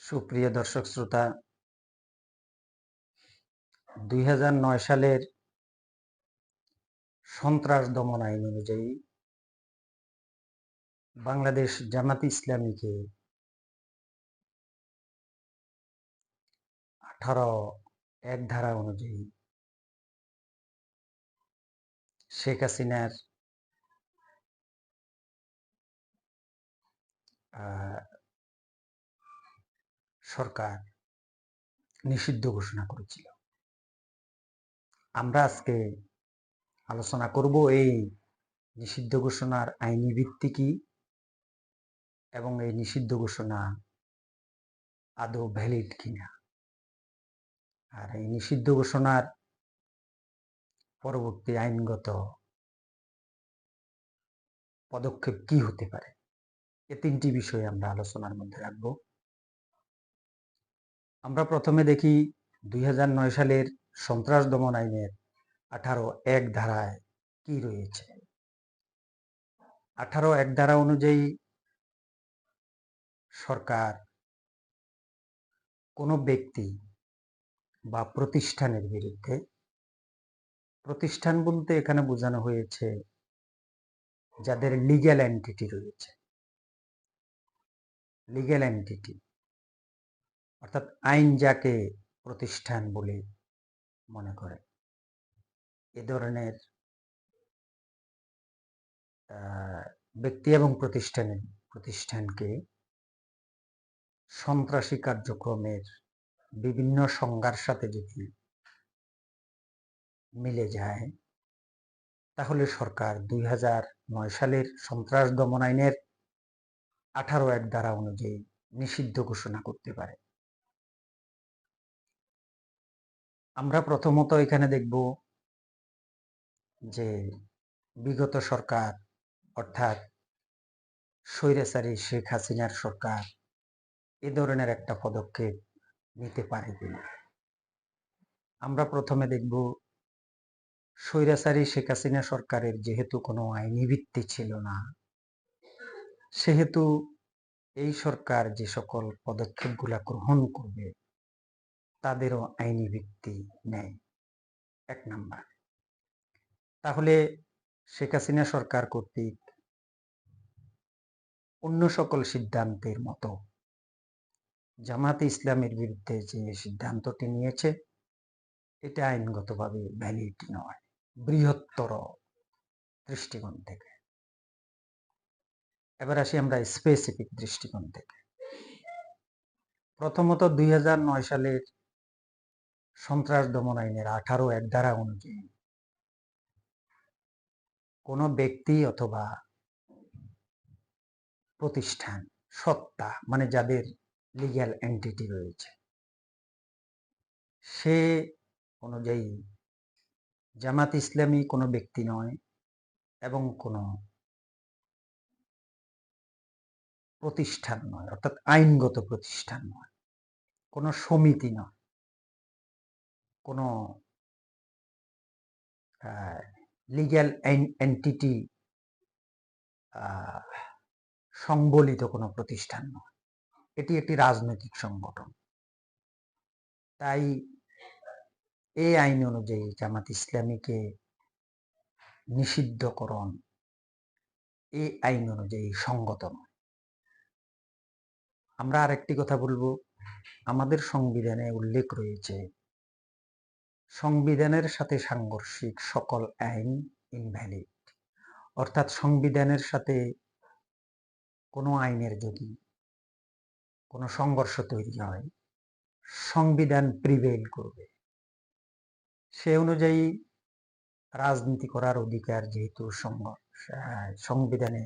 সুপ্রিয় দর্শক শ্রোতা, ২০০৯ সালের সন্ত্রাস দমন আইন অনুযায়ী বাংলাদেশ জামাত ইসলামীকে ১৮(১) ধারা অনুযায়ী শেখ হাসিনার সরকার নিষিদ্ধ ঘোষণা করেছিল। আমরা আজকে আলোচনা করব এই নিষিদ্ধ ঘোষণার আইনি ভিত্তি কি এবং এই নিষিদ্ধ ঘোষণা আদৌ ভ্যালিড কিনা, আর এই নিষিদ্ধ ঘোষণার পরবর্তী আইনগত পদক্ষেপ কি হতে পারে। এ তিনটি বিষয় আমরা আলোচনার মধ্যে রাখব। আমরা প্রথমে দেখি ২০০৯ সালের সন্ত্রাস দমন আইনের ১৮(১) ধারায় কি রয়েছে। ১৮(১) ধারা অনুযায়ী সরকার কোনো ব্যক্তি বা প্রতিষ্ঠানের বিরুদ্ধে, প্রতিষ্ঠান বলতে এখানে বোঝানো হয়েছে যাদের লিগ্যাল এন্টিটি রয়েছে, লিগ্যাল এন্টিটি অর্থাৎ আইন যাকে প্রতিষ্ঠান বলে মনে করে, এ ধরনের ব্যক্তি এবং প্রতিষ্ঠানকে সন্ত্রাসী কার্যক্রমের বিভিন্ন সংজ্ঞার সাথে যদি মিলে যায়, তাহলে সরকার ২০০৯ সালের সন্ত্রাস দমন আইনের ১৮(১) ধারা অনুযায়ী নিষিদ্ধ ঘোষণা করতে পারে। আমরা প্রথমত এখানে দেখব যে বিগত সরকার অর্থাৎ স্বৈরাচারী শেখ হাসিনার সরকার এ ধরনের একটা পদক্ষেপ নিতে পারে কিনা। আমরা প্রথমে দেখব স্বৈরাচারী শেখ হাসিনা সরকারের যেহেতু কোনো আইনি ভিত্তি ছিল না, সেহেতু এই সরকার যে সকল পদক্ষেপগুলা গ্রহণ করবে তাদেরও আইনি ভিত্তি নেই, ১ নাম্বার। তাহলে শেখ হাসিনা সরকার কর্তৃক অন্য সকল সিদ্ধান্তের মতো জামাতে ইসলামের বিরুদ্ধে যে সিদ্ধান্তটি নিয়েছে এটা আইনগতভাবে ভ্যালিড নয় বৃহত্তর দৃষ্টিকোণ থেকে। এবার আসি আমরা স্পেসিফিক দৃষ্টিকোণ থেকে। প্রথমত ২০০৯ সালের সন্ত্রাস দমন আইনের ১৮(১) ধারা অনুযায়ী কোনো ব্যক্তি অথবা প্রতিষ্ঠান, সত্তা মানে যাদের লিগ্যাল এন্টিটি রয়েছে, সে অনুযায়ী জামাত ইসলামী কোনো ব্যক্তি নয় এবং কোনো প্রতিষ্ঠান নয়, অর্থাৎ আইনগত প্রতিষ্ঠান নয়, কোনো সমিতি নয়, কোনো লিগ্যাল এন্টিটি সংবলিত কোনো প্রতিষ্ঠান নয়, এটি একটি রাজনৈতিক সংগঠন। তাই এই আইন অনুযায়ী জামাত ইসলামীকে নিষিদ্ধকরণ এই আইন অনুযায়ী সঙ্গত নয়। আমরা আরেকটি কথা বলবো, আমাদের সংবিধানে উল্লেখ রয়েছে সংবিধানের সাথে সাংঘর্ষিক সকল আইন ইনভ্যালিড, অর্থাৎ সংবিধানের সাথে কোনো আইনের যদি কোনো সংঘর্ষ তৈরি হয়, সংবিধান প্রিভেইল করবে। সে অনুযায়ী রাজনীতি করার অধিকার যেহেতু সংবিধানে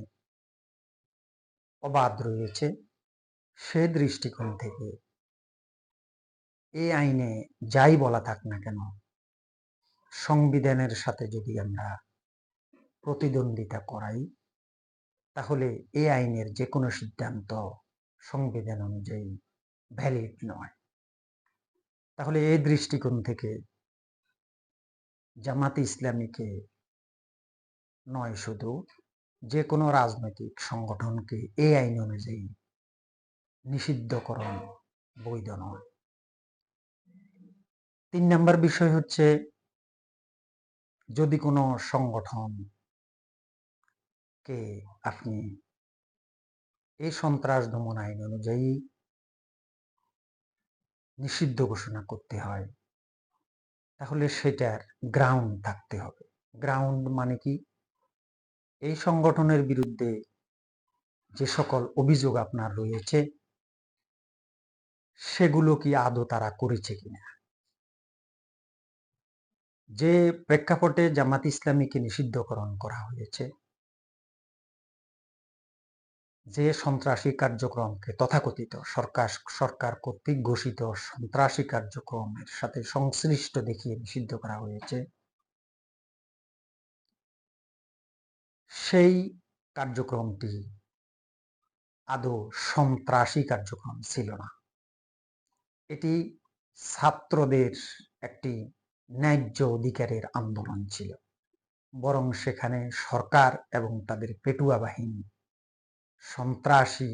অবাধ রয়েছে, সে দৃষ্টিকোণ থেকে এই আইনে যাই বলা থাক না কেন, সংবিধানের সাথে যদি আমরা প্রতিদ্বন্দ্বিতা করাই, তাহলে এই আইনের যে কোনো সিদ্ধান্ত সংবিধান অনুযায়ী ভ্যালিড নয়। তাহলে এই দৃষ্টিকোণ থেকে জামাতে ইসলামীকে নয়, শুধু যে কোনো রাজনৈতিক সংগঠনকে এই আইন অনুযায়ী নিষিদ্ধকরণ বৈধ নয়। 3 নাম্বার বিষয় হচ্ছে, যদি কোনো সংগঠনকে আপনি এই সন্ত্রাস দমন আইন অনুযায়ী নিষিদ্ধ ঘোষণা করতে হয়, তাহলে সেটার গ্রাউন্ড থাকতে হবে। গ্রাউন্ড মানে কি? এই সংগঠনের বিরুদ্ধে যে সকল অভিযোগ আপনার রয়েছে সেগুলো কি আদৌ তারা করেছে কিনা। যে প্রেক্ষাপটে জামাত ইসলামীকে নিষিদ্ধকরণ করা হয়েছে, যে সন্ত্রাসী কার্যক্রমকে তথাকথিত সরকার কর্তৃক ঘোষিত সন্ত্রাসী কার্যক্রমের সাথে সংশ্লিষ্ট দেখিয়ে নিষিদ্ধ করা হয়েছে, সেই কার্যক্রমটি আদৌ সন্ত্রাসী কার্যক্রম ছিল না। এটি ছাত্রদের একটি ন্যায্য অধিকারের আন্দোলন ছিল, বরং সেখানে সরকার এবং তাদের পেটুয়া বাহিনী, সন্ত্রাসী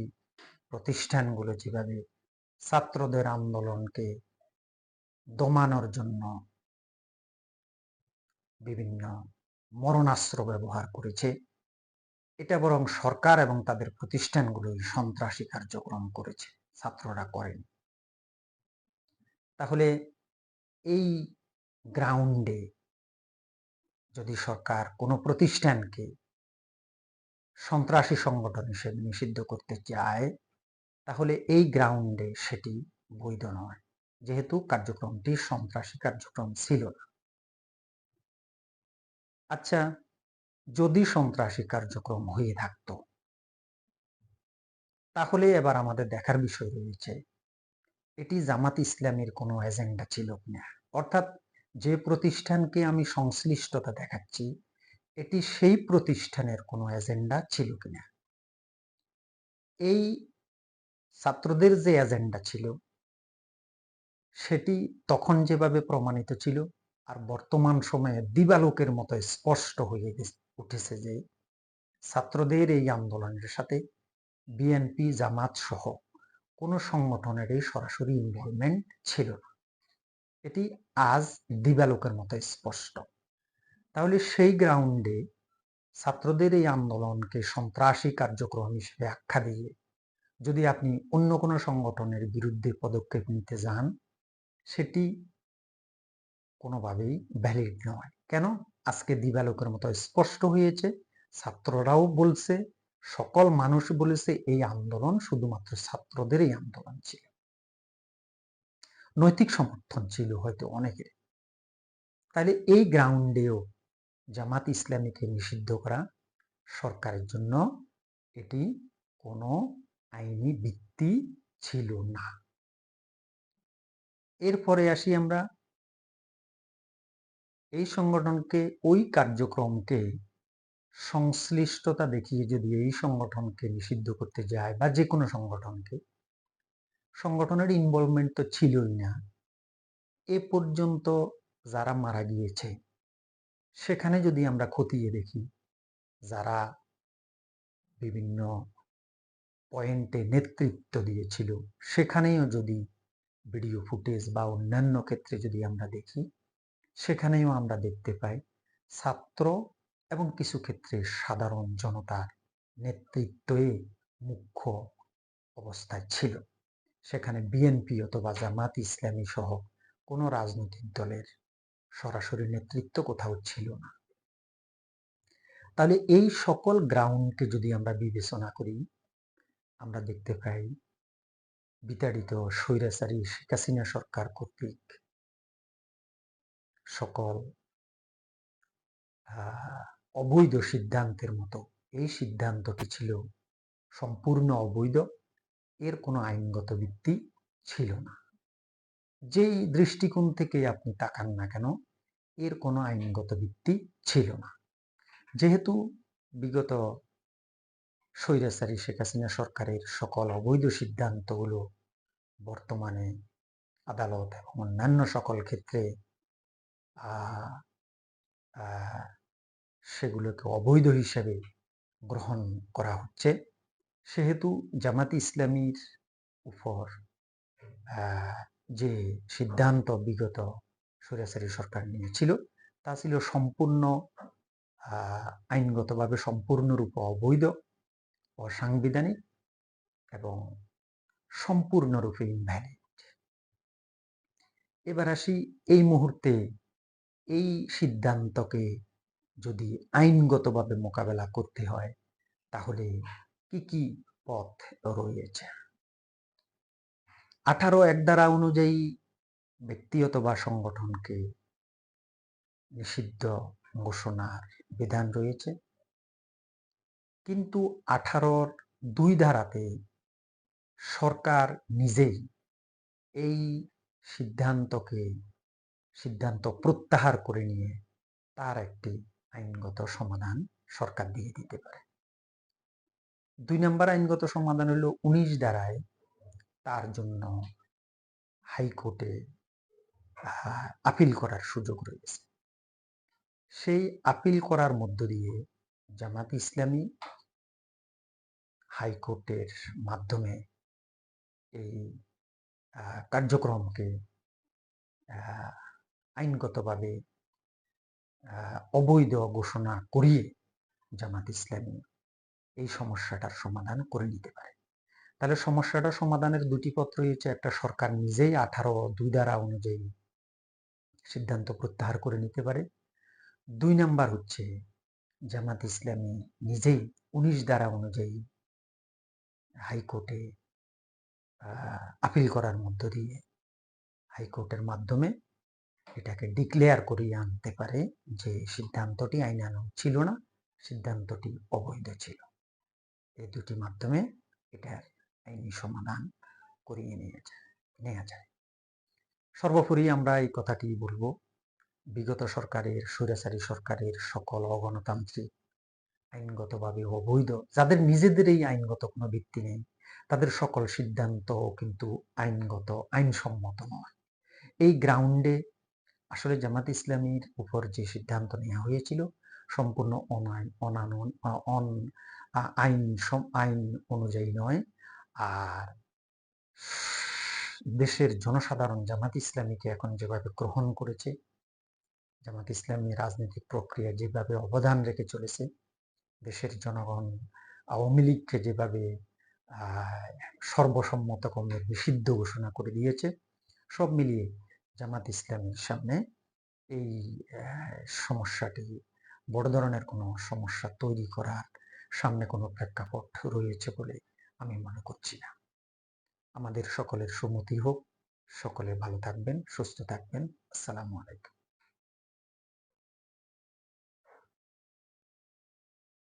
প্রতিষ্ঠানগুলো যেভাবে ছাত্রদের আন্দোলনকে দমানোর জন্য বিভিন্ন মরণাস্ত্র ব্যবহার করেছে, এটা বরং সরকার এবং তাদের প্রতিষ্ঠানগুলোই সন্ত্রাসী কার্যক্রম করেছে, ছাত্ররা করেনি। তাহলে এই গ্রাউন্ডে যদি সরকার কোনো প্রতিষ্ঠানকে সন্ত্রাসী সংগঠন হিসেবে নিষিদ্ধ করতে চায়, তাহলে এই গ্রাউন্ডে সেটি বৈধ নয়, যেহেতু কার্যক্রমটি সন্ত্রাসী কার্যক্রম ছিল না। আচ্ছা, যদি সন্ত্রাসী কার্যক্রম হয়ে থাকতো, তাহলে এবার আমাদের দেখার বিষয় রয়েছে এটি জামাত ইসলামের কোনো এজেন্ডা ছিল কিনা। অর্থাৎ যে প্রতিষ্ঠানকে আমি সংশ্লিষ্টতা দেখাচ্ছি, এটি সেই প্রতিষ্ঠানের কোনো এজেন্ডা ছিল কিনা। এই ছাত্রদের যে এজেন্ডা ছিল সেটি তখন যেভাবে প্রমাণিত ছিল, আর বর্তমান সময়ে দিবালোকের মতো স্পষ্ট হয়ে উঠেছে যে ছাত্রদের এই আন্দোলনের সাথে বিএনপি, জামাত সহ কোনো সংগঠনেরই সরাসরি ইনভলভমেন্ট ছিল না। এটি আজ দিবালোকের মতো স্পষ্ট। তাহলে সেই গ্রাউন্ডে ছাত্রদের এই আন্দোলনকে সন্ত্রাসী কার্যক্রম হিসেবে আখ্যা দিয়ে যদি আপনি অন্য কোনো সংগঠনের বিরুদ্ধে পদক্ষেপ নিতে যান, সেটি কোনোভাবেই ভ্যালিড নয়। কেন? আজকে দিবালোকের মতো স্পষ্ট হয়েছে, ছাত্ররাও বলছে, সকল মানুষ বলেছে এই আন্দোলন শুধুমাত্র ছাত্রদের এই আন্দোলন ছিল। নৈতিক সমর্থন ছিল হয়তো অনেকের। তাহলে এই গ্রাউন্ডেও জামাত ইসলামীকে নিষিদ্ধ করা সরকারের জন্য এটি কোনো আইনি ভিত্তি ছিল না। এরপরে আসি আমরা, এই সংগঠনকে, ওই কার্যক্রমকে সংশ্লিষ্টতা দেখিয়ে যদি এই সংগঠনকে নিষিদ্ধ করতে যায়, বা যে কোনো সংগঠনকে, সংগঠনের ইনভলভমেন্ট তো ছিলই না। এ পর্যন্ত যারা মারা গিয়েছে সেখানে যদি আমরা খতিয়ে দেখি, যারা বিভিন্ন পয়েন্টে নেতৃত্ব দিয়েছিল, সেখানেও যদি ভিডিও ফুটেজ বা অন্যান্য ক্ষেত্রে যদি আমরা দেখি, সেখানেও আমরা দেখতে পাই ছাত্র এবং কিছু ক্ষেত্রে সাধারণ জনতার নেতৃত্বই মুখ্য অবস্থায় ছিল। সেখানে বিএনপি অথবা জামাত ইসলামী সহ কোনো রাজনৈতিক দলের সরাসরি নেতৃত্ব কোথাও ছিল না। তাহলে এই সকল গ্রাউন্ডকে যদি আমরা বিবেচনা করি, আমরা দেখতে পাই বিতাড়িত স্বৈরাচারী শেখ হাসিনা সরকার কর্তৃক সকল অবৈধ সিদ্ধান্তের মতো এই সিদ্ধান্তটি ছিল সম্পূর্ণ অবৈধ, এর কোনো আইনগত ভিত্তি ছিল না। যেই দৃষ্টিকোণ থেকে আপনি তাকান না কেন, এর কোনো আইনগত ভিত্তি ছিল না। যেহেতু বিগত স্বৈরাচারী শেখ হাসিনা সরকারের সকল অবৈধ সিদ্ধান্তগুলো বর্তমানে আদালত এবং অন্যান্য সকল ক্ষেত্রে সেগুলোকে অবৈধ হিসেবে গ্রহণ করা হচ্ছে, সেহেতু জামাত ইসলামীর উপর যে সিদ্ধান্ত বিগত স্বৈরাচারী সরকার নিয়েছিল তা ছিল সম্পূর্ণ আইনগতভাবে সম্পূর্ণরূপে অবৈধ, অসাংবিধানিক এবং সম্পূর্ণরূপে ইনভ্যালিড। এবার আসি এই মুহূর্তে এই সিদ্ধান্তকে যদি আইনগতভাবে মোকাবেলা করতে হয় তাহলে কি কি পথ রয়েছে। 18(1) ধারা অনুযায়ী ব্যক্তি অথবা সংগঠনকে নিষিদ্ধ ঘোষণার বিধান রয়েছে, কিন্তু 18(2) ধারাতে সরকার নিজেই এই সিদ্ধান্ত প্রত্যাহার করে নিয়ে তার একটি আইনগত সমাধান সরকার দিয়ে দিতে পারে। 2 নম্বর আইনগত সমাধান হলো 19 ধারায় তার জন্য হাইকোর্টে আপিল করার সুযোগ রয়েছে। সেই আপিল করার মধ্য দিয়ে জামাত ইসলামী হাইকোর্টের মাধ্যমে এই কার্যক্রমকে আইনগতভাবে অবৈধ ঘোষণা করিয়ে জামাত ইসলামী এই সমস্যাটার সমাধান করে নিতে পারে। তাহলে সমস্যাটা সমাধানের দুটি পথ রয়েছে। একটা, সরকার নিজেই 18(2) ধারা অনুযায়ী সিদ্ধান্ত প্রত্যাহার করে নিতে পারে। 2 নাম্বার হচ্ছে জামাত ইসলামী নিজেই 19 ধারা অনুযায়ী হাইকোর্টে আপিল করার মধ্য দিয়ে হাইকোর্টের মাধ্যমে এটাকে ডিক্লেয়ার করিয়ে আনতে পারে যে সিদ্ধান্তটি আইনানুগ ছিল না, সিদ্ধান্তটি অবৈধ ছিল। এই দুটি মাধ্যমে এটার আইনি সমাধান করিয়ে নেওয়া যায়। সর্বোপরি আমরা এই কথাটি বলবো, বিগত সরকারের, স্বৈরাচারী সরকারের সকল অগণতান্ত্রিক, আইনগতভাবে অবৈধ, যাদের নিজেদের এই আইনগত কোনো ভিত্তি নেই, তাদের সকল সিদ্ধান্ত কিন্তু আইনসম্মত নয়। এই গ্রাউন্ডে আসলে জামাত ইসলামীর উপর যে সিদ্ধান্ত নেওয়া হয়েছিল সম্পূর্ণ আইন অনুযায়ী নয়। আর দেশের জনসাধারণ জামাত ইসলামীকে এখন যেভাবে গ্রহণ করেছে, জামাত ইসলামী রাজনৈতিক প্রক্রিয়া যেভাবে অবদান রেখে চলেছে, দেশের জনগণ আওয়ামী লীগকে যেভাবে সর্বসম্মতক্রমে নিষিদ্ধ ঘোষণা করে দিয়েছে, সব মিলিয়ে জামাত ইসলামীর সামনে এই সমস্যাটি বড় ধরনের কোনো সমস্যা তৈরি করার সামনে কোনো প্রেক্ষাপট রয়েছে বলে আমি মনে করছি না। আমাদের সকলের সুমতি হোক, সকলে ভালো থাকবেন, সুস্থ থাকবেন। আসসালামু আলাইকুম।